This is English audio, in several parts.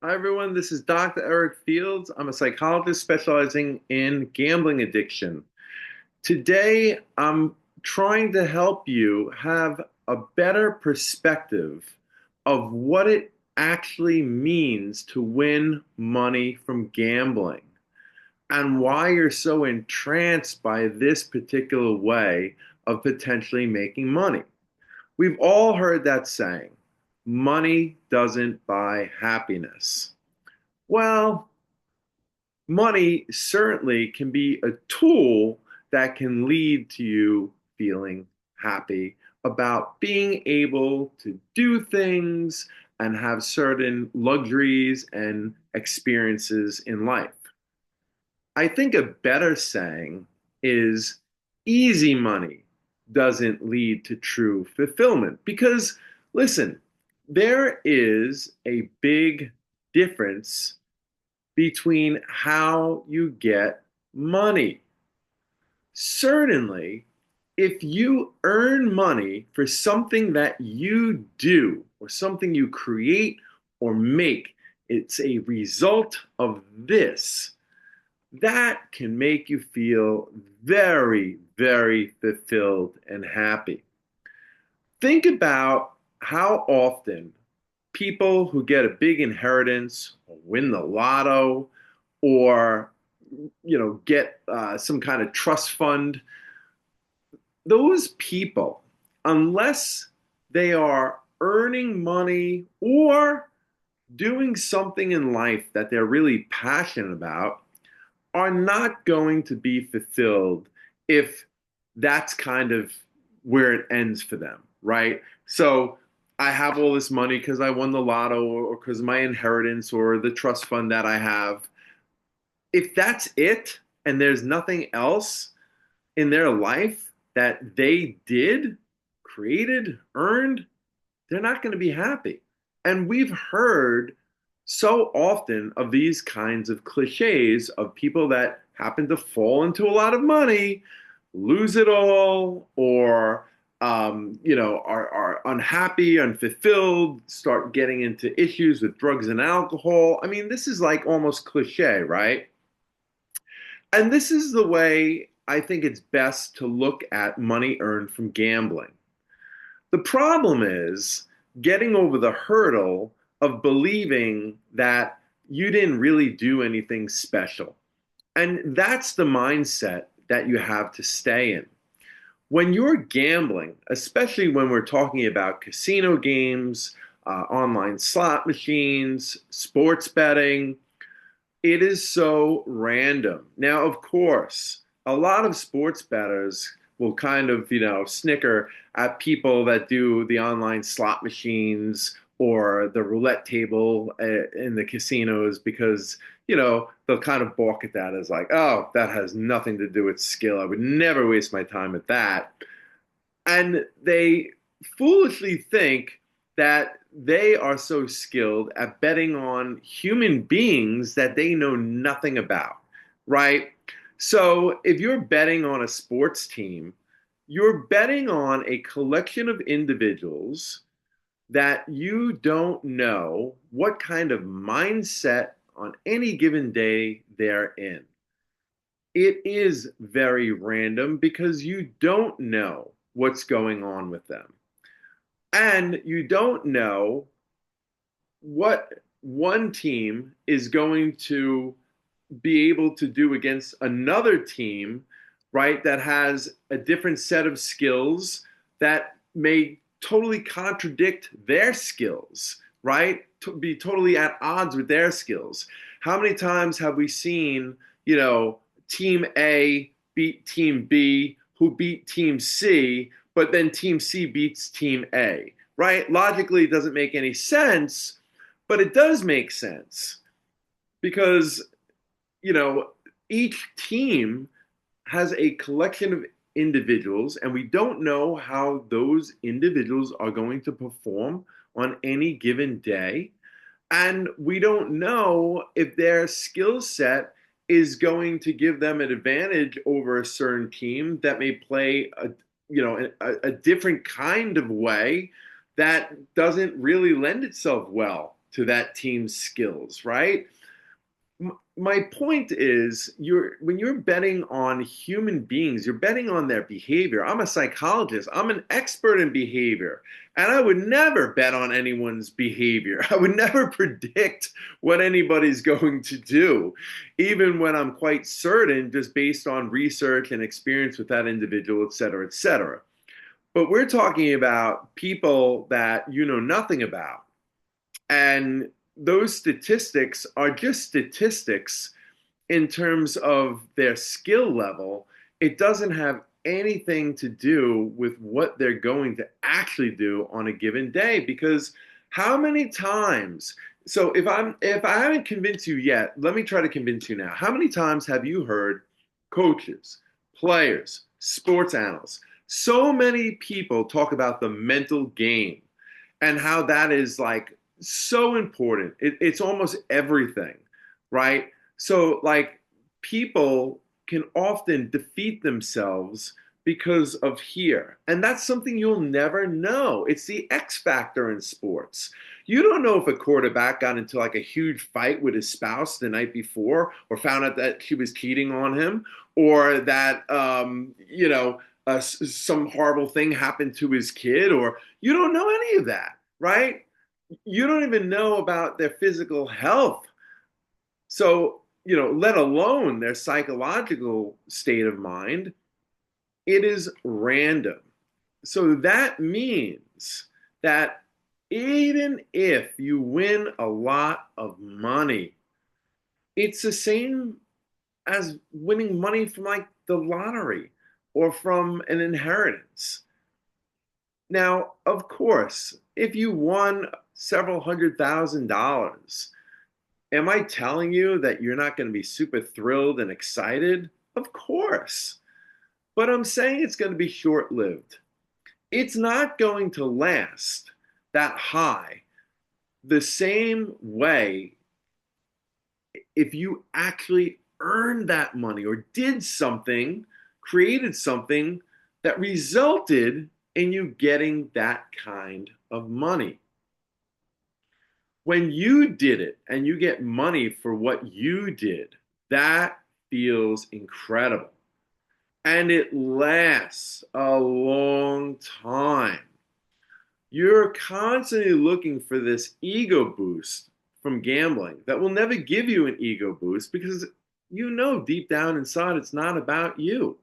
Hi, everyone. This is Dr. Eric Fields. I'm a psychologist specializing in gambling addiction. Today, I'm trying to help you have a better perspective of what it actually means to win money from gambling and why you're so entranced by this particular way of potentially making money. We've all heard that saying, money doesn't buy happiness. Well, money certainly can be a tool that can lead to you feeling happy about being able to do things and have certain luxuries and experiences in life. I think a better saying is easy money doesn't lead to true fulfillment because, listen, there is a big difference between how you get money. Certainly, if you earn money for something that you do or something you create or make, it's a result of this. That can make you feel very, very fulfilled and happy. Think about how often people who get a big inheritance or win the lotto or get some kind of trust fund, those people, unless they are earning money or doing something in life that they're really passionate about, are not going to be fulfilled if that's kind of where it ends for them, right? So I have all this money because I won the lotto or because of my inheritance or the trust fund that I have. If that's it and there's nothing else in their life that they did, created, earned, they're not going to be happy. And we've heard so often of these kinds of cliches of people that happen to fall into a lot of money, lose it all, or are unhappy, unfulfilled, start getting into issues with drugs and alcohol. I mean, this is like almost cliche, right? And this is the way I think it's best to look at money earned from gambling. The problem is getting over the hurdle of believing that you didn't really do anything special. And that's the mindset that you have to stay in. When you're gambling, especially when we're talking about casino games, online slot machines, sports betting, it is so random. Now, of course, a lot of sports bettors will kind of, snicker at people that do the online slot machines or the roulette table in the casinos because, they'll kind of balk at that as like, oh, that has nothing to do with skill. I would never waste my time at that. And they foolishly think that they are so skilled at betting on human beings that they know nothing about, right? So if you're betting on a sports team, you're betting on a collection of individuals that you don't know what kind of mindset on any given day they're in. It is very random because you don't know what's going on with them. And you don't know what one team is going to be able to do against another team, right, that has a different set of skills that may totally contradict their skills, right? To be totally at odds with their skills. How many times have we seen, team A beat team B, who beat team C, but then team C beats team A, right? Logically, it doesn't make any sense, but it does make sense because you know, each team has a collection of individuals, and we don't know how those individuals are going to perform on any given day. And we don't know if their skill set is going to give them an advantage over a certain team that may play a different kind of way that doesn't really lend itself well to that team's skills, right? My point is when you're betting on human beings, you're betting on their behavior. I'm a psychologist. I'm an expert in behavior, and I would never bet on anyone's behavior. I would never predict what anybody's going to do, even when I'm quite certain, just based on research and experience with that individual, et cetera, et cetera. But we're talking about people that you know nothing about, and those statistics are just statistics in terms of their skill level. It doesn't have anything to do with what they're going to actually do on a given day. Because how many times, so if I haven't convinced you yet, let me try to convince you now. How many times have you heard coaches, players, sports analysts, so many people talk about the mental game and how that is like so important? It's almost everything, right? So, like, people can often defeat themselves because of here. And that's something you'll never know. It's the X factor in sports. You don't know if a quarterback got into like a huge fight with his spouse the night before, or found out that she was cheating on him, or that, some horrible thing happened to his kid, or you don't know any of that, right? You don't even know about their physical health. So, let alone their psychological state of mind, it is random. So that means that even if you win a lot of money, it's the same as winning money from like the lottery or from an inheritance. Now, of course, if you won several $100,000, am I telling you that you're not going to be super thrilled and excited? Of course. But I'm saying it's going to be short lived. It's not going to last that high the same way if you actually earned that money or did something, created something that resulted in you getting that kind of money. When you did it and you get money for what you did, that feels incredible. And it lasts a long time. You're constantly looking for this ego boost from gambling that will never give you an ego boost, because you know deep down inside it's not about you.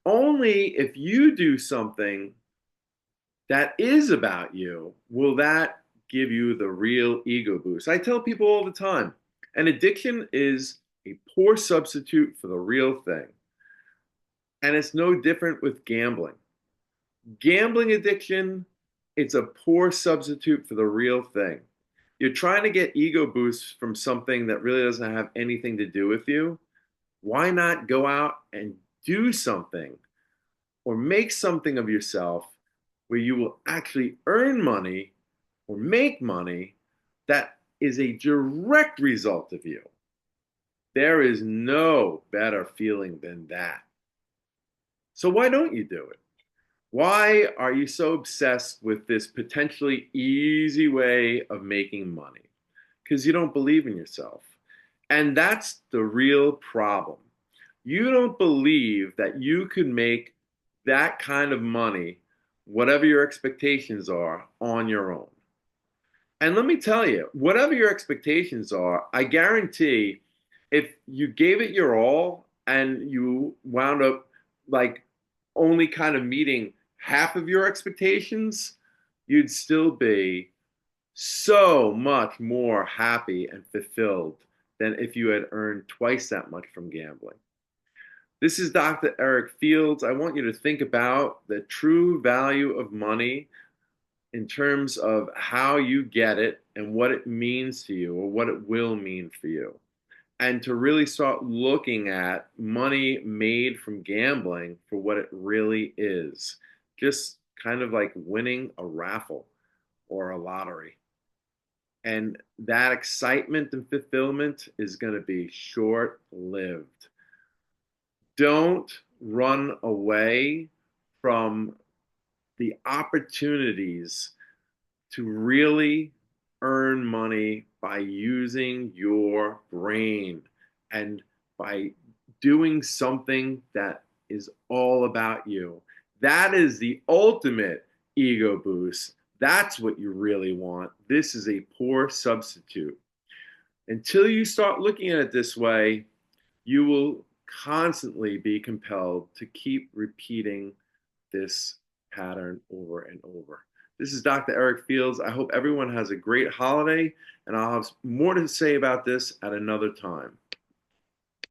Only if you do something that is about you will that give you the real ego boost. I tell people all the time, an addiction is a poor substitute for the real thing. And it's no different with gambling. Gambling addiction, it's a poor substitute for the real thing. You're trying to get ego boosts from something that really doesn't have anything to do with you. Why not go out and do something or make something of yourself where you will actually earn money or make money that is a direct result of you? There is no better feeling than that. So why don't you do it? Why are you so obsessed with this potentially easy way of making money? Because you don't believe in yourself. And that's the real problem. You don't believe that you can make that kind of money, whatever your expectations are, on your own. And let me tell you, whatever your expectations are, I guarantee if you gave it your all and you wound up like only kind of meeting half of your expectations, you'd still be so much more happy and fulfilled than if you had earned twice that much from gambling. This is Dr. Eric Fields. I want you to think about the true value of money in terms of how you get it and what it means to you, or what it will mean for you. And to really start looking at money made from gambling for what it really is. Just kind of like winning a raffle or a lottery. And that excitement and fulfillment is going to be short lived. Don't run away from the opportunities to really earn earn money by using your brain and by doing something that is all about you. That is the ultimate ego boost. That's what you really want. This is a poor substitute. Until you start looking at it this way, you will constantly be compelled to keep repeating this pattern over and over. This is Dr. Eric Fields. I hope everyone has a great holiday, and I'll have more to say about this at another time.